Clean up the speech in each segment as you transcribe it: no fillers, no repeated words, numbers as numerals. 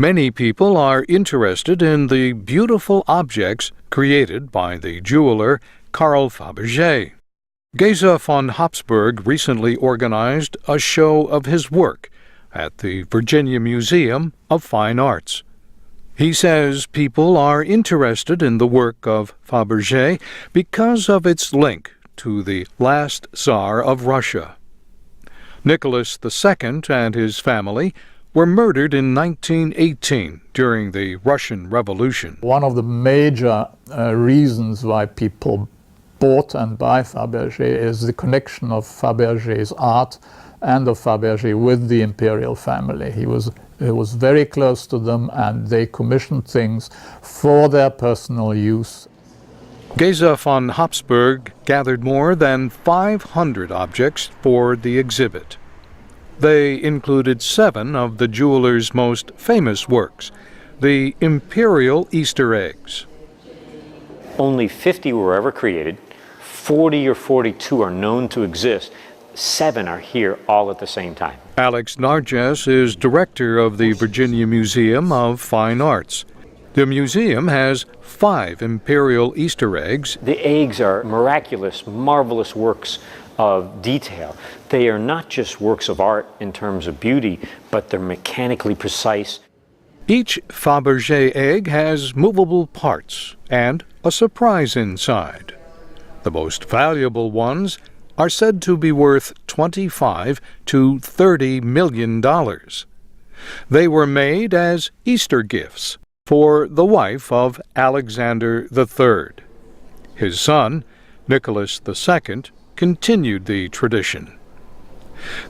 Many people are interested in the beautiful objects created by the jeweler Carl Faberge. Geza von Habsburg recently organized a show of his work at the Virginia Museum of Fine Arts. He says people are interested in the work of Faberge because of its link to the last Tsar of Russia. Nicholas II and his family were murdered in 1918 during the Russian Revolution. One of the major reasons why people bought and buy Faberge is the connection of Faberge's art and of Faberge with the imperial family. He was very close to them, and they commissioned things for their personal use. Geza von Habsburg gathered more than 500 objects for the exhibit. They included 7 of the jeweler's most famous works, the imperial Easter eggs. Only 50 were ever created, 40 or 42 are known to exist, 7 are here all at the same time. Alex Narges is director of the Virginia Museum of Fine Arts. The museum has 5 imperial Easter eggs. The eggs are miraculous, marvelous works of detail. They are not just works of art in terms of beauty, but they're mechanically precise. Each Faberge egg has movable parts and a surprise inside. The most valuable ones are said to be worth $25 to $30 million. They were made as Easter gifts for the wife of Alexander III. His son, Nicholas II, continued the tradition.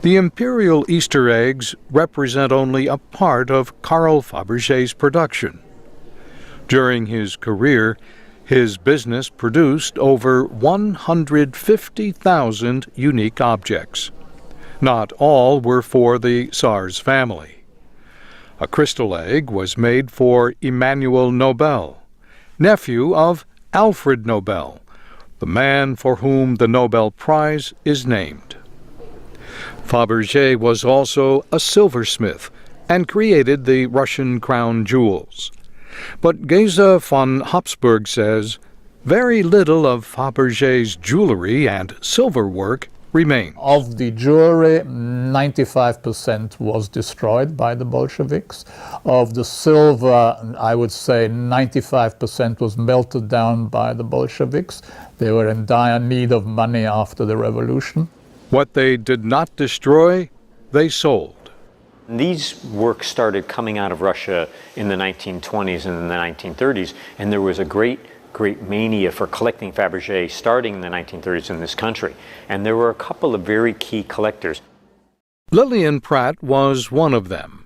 The imperial Easter eggs represent only a part of Carl Faberge's production. During his career, his business produced over 150,000 unique objects. Not all were for the Tsar's family. A crystal egg was made for Emmanuel Nobel, nephew of Alfred Nobel, the man for whom the Nobel Prize is named. Faberge was also a silversmith and created the Russian crown jewels. But Geza von Habsburg says very little of Faberge's jewelry and silver work remains. Of the jewelry, 95% was destroyed by the Bolsheviks. Of the silver, I would say 95% was melted down by the Bolsheviks. They were in dire need of money after the revolution. What they did not destroy, they sold. These works started coming out of Russia in the 1920s and in the 1930s, and there was a great mania for collecting Faberge starting in the 1930s in this country. And there were a couple of very key collectors. Lillian Pratt was one of them.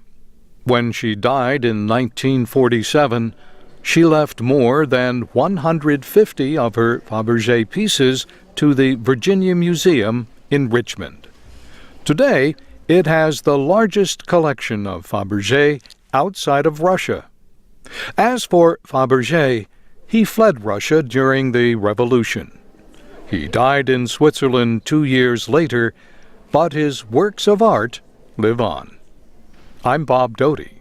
When she died in 1947, she left more than 150 of her Faberge pieces to the Virginia Museum in Richmond. Today, it has the largest collection of Faberge outside of Russia. As for Faberge, he fled Russia during the Revolution. He died in Switzerland 2 years later, but his works of art live on. I'm Bob Doty.